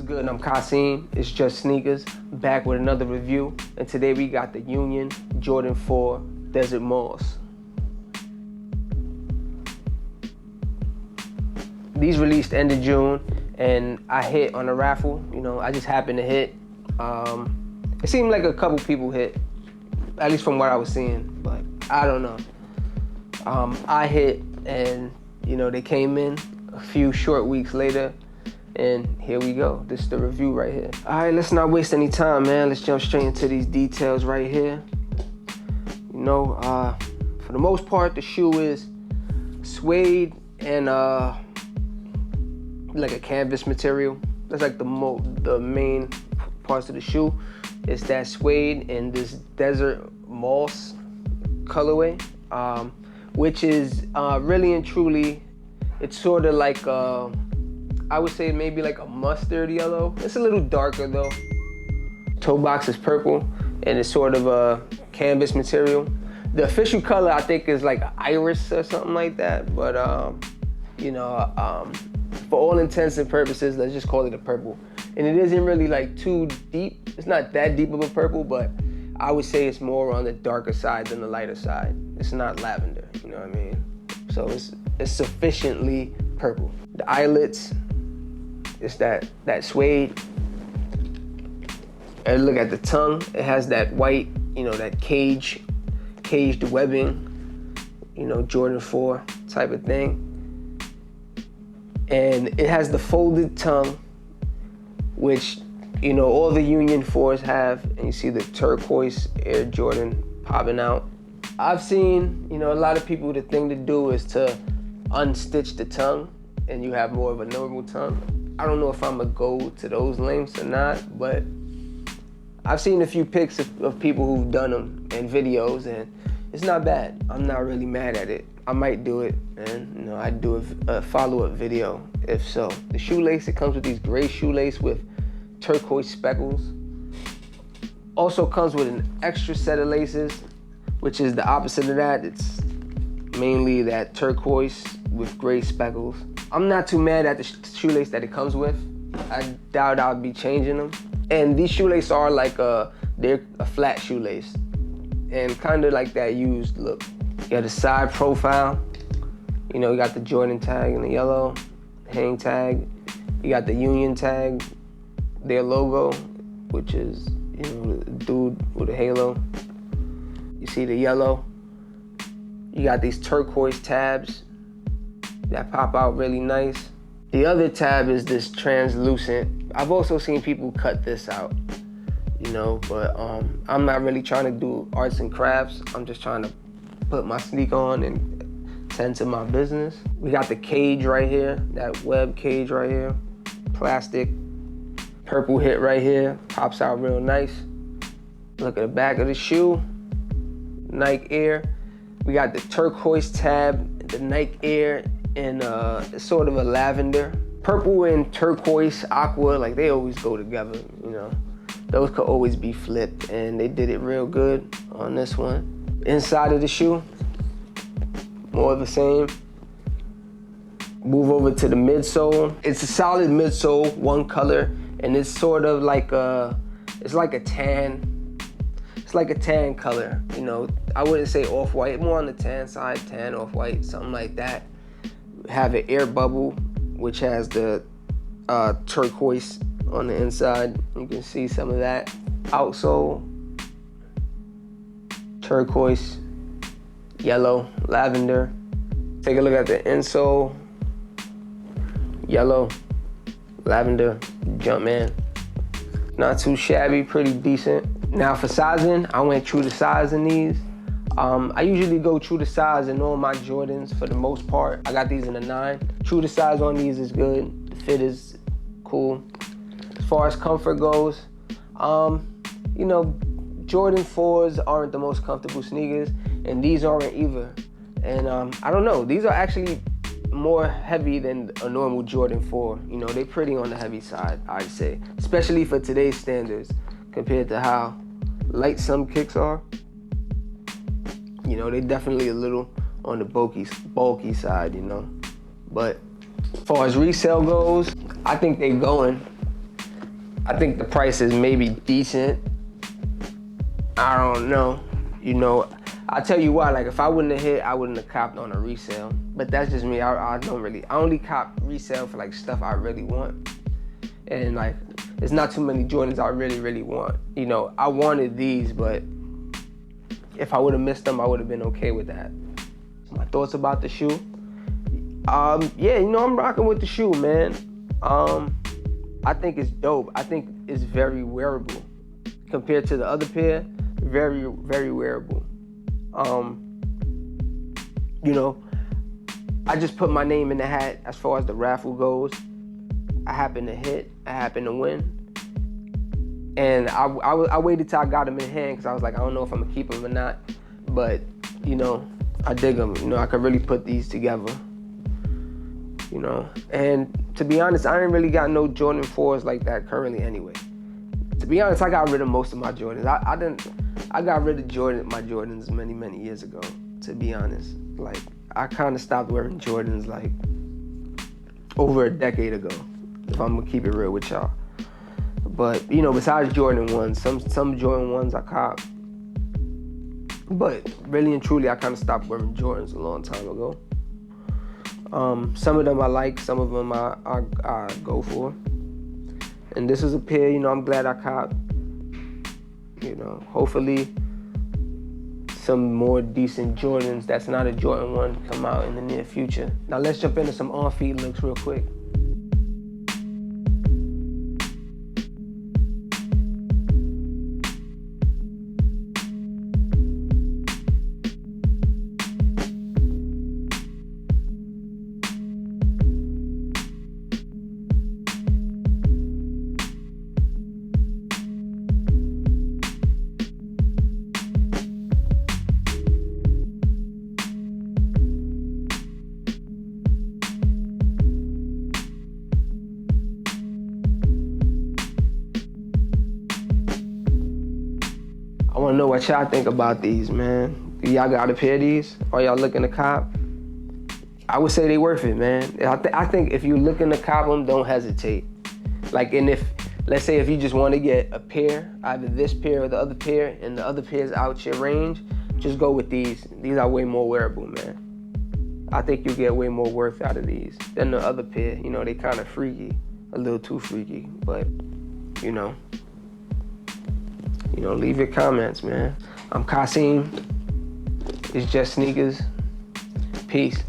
good? I'm Kasim. It's Just Sneakers, back with another review. And today we got the Union Jordan 4 Desert Moss. These released end of June, and I hit on a raffle. You know, I just happened to hit. It seemed like a couple people hit, at least from what I was seeing, but I don't know. I hit, and you know, they came in a few short weeks later. And here we go. This is the review right here. All right, let's not waste any time, man. Let's jump straight into these details right here. You know, for the most part, the shoe is suede and like a canvas material. That's like the main parts of the shoe. It's that suede and this desert moss colorway, which is really and truly, it's sort of like I would say maybe like a mustard yellow. It's a little darker though. Toe box is purple and it's sort of a canvas material. The official color I think is like iris or something like that. But you know, for all intents and purposes, let's just call it a purple. And it isn't really like too deep. It's not that deep of a purple, but I would say it's more on the darker side than the lighter side. It's not lavender, you know what I mean? So it's sufficiently purple. The eyelets, it's that suede. And look at the tongue. It has that white, you know, that caged webbing, you know, Jordan 4 type of thing. And it has the folded tongue, which, you know, all the Union 4s have. And you see the turquoise Air Jordan popping out. I've seen, you know, a lot of people, the thing to do is to unstitch the tongue and you have more of a normal tongue. I don't know if I'm gonna go to those lengths or not, but I've seen a few pics of people who've done them and videos, and it's not bad. I'm not really mad at it. I might do it, and you know, I'd do a follow-up video if so. The shoelace, it comes with these gray shoelace with turquoise speckles. Also comes with an extra set of laces, which is the opposite of that. It's mainly that turquoise with gray speckles. I'm not too mad at the shoelace that it comes with. I doubt I'll be changing them. And these shoelaces are like they're a flat shoelace and kind of like that used look. You got a side profile. You know, you got the Jordan tag in the yellow, hang tag. You got the Union tag, their logo, which is, you know, the dude with a halo. You see the yellow. You got these turquoise tabs that pop out really nice. The other tab is this translucent. I've also seen people cut this out, you know, but I'm not really trying to do arts and crafts. I'm just trying to put my sneaker on and tend to my business. We got the cage right here, that web cage right here, plastic, purple hit right here, pops out real nice. Look at the back of the shoe, Nike Air. We got the turquoise tab, the Nike Air, and it's sort of a lavender. Purple and turquoise, aqua, like they always go together, you know. Those could always be flipped, and they did it real good on this one. Inside of the shoe, more of the same. Move over to the midsole. It's a solid midsole, one color, and it's sort of like it's like a tan. It's like a tan color, you know. I wouldn't say off-white, more on the tan side, tan, off-white, something like that. Have an air bubble, which has the turquoise on the inside. You can see some of that. Outsole, turquoise, yellow, lavender. Take a look at the insole, yellow, lavender, Jumpman. Not too shabby, pretty decent. Now for sizing, I went true to size in these. I usually go true to size in all my Jordans for the most part. I got these in a 9. True to size on these is good. The fit is cool. As far as comfort goes, you know, Jordan 4s aren't the most comfortable sneakers, and these aren't either. And I don't know, these are actually more heavy than a normal Jordan 4. You know, they're pretty on the heavy side, I'd say, especially for today's standards compared to how light some kicks are. You know, they definitely a little on the bulky side, you know. But as far as resale goes, I think they're going. I think the price is maybe decent. I don't know. You know, I'll tell you why. Like, if I wouldn't have hit, I wouldn't have copped on a resale. But that's just me. I only cop resale for like stuff I really want. And like, there's not too many Jordans I really, really want. You know, I wanted these, but if I would have missed them, I would have been okay with that. My thoughts about the shoe. Yeah, you know, I'm rocking with the shoe, man. I think it's dope. I think it's very wearable. Compared to the other pair, very, very wearable. You know, I just put my name in the hat as far as the raffle goes. I happened to hit, I happened to win. And I waited till I got them in hand because I was like, I don't know if I'm gonna keep them or not. But, you know, I dig them. You know, I could really put these together. You know, and to be honest, I ain't really got no Jordan 4s like that currently anyway. To be honest, I got rid of most of my Jordans. I got rid of my Jordans many, many years ago, to be honest. Like, I kind of stopped wearing Jordans like over a decade ago, if I'm gonna keep it real with y'all. But, you know, besides Jordan 1s, some Jordan 1s I cop. But really and truly, I kind of stopped wearing Jordans a long time ago. Some of them I like, some of them I go for. And this is a pair, you know, I'm glad I copped. You know, hopefully some more decent Jordans that's not a Jordan 1 come out in the near future. Now let's jump into some on-feet looks real quick. I wanna know what y'all think about these, man. Do y'all got a pair of these? Or y'all looking to cop? I would say they worth it, man. I think if you looking to cop them, don't hesitate. Like, and let's say if you just wanna get a pair, either this pair or the other pair, and the other pair's out your range, just go with these. These are way more wearable, man. I think you'll get way more worth out of these than the other pair. You know, they kind of freaky, a little too freaky, but, you know, leave your comments, man. I'm Kasim. It's Just Sneakers. Peace.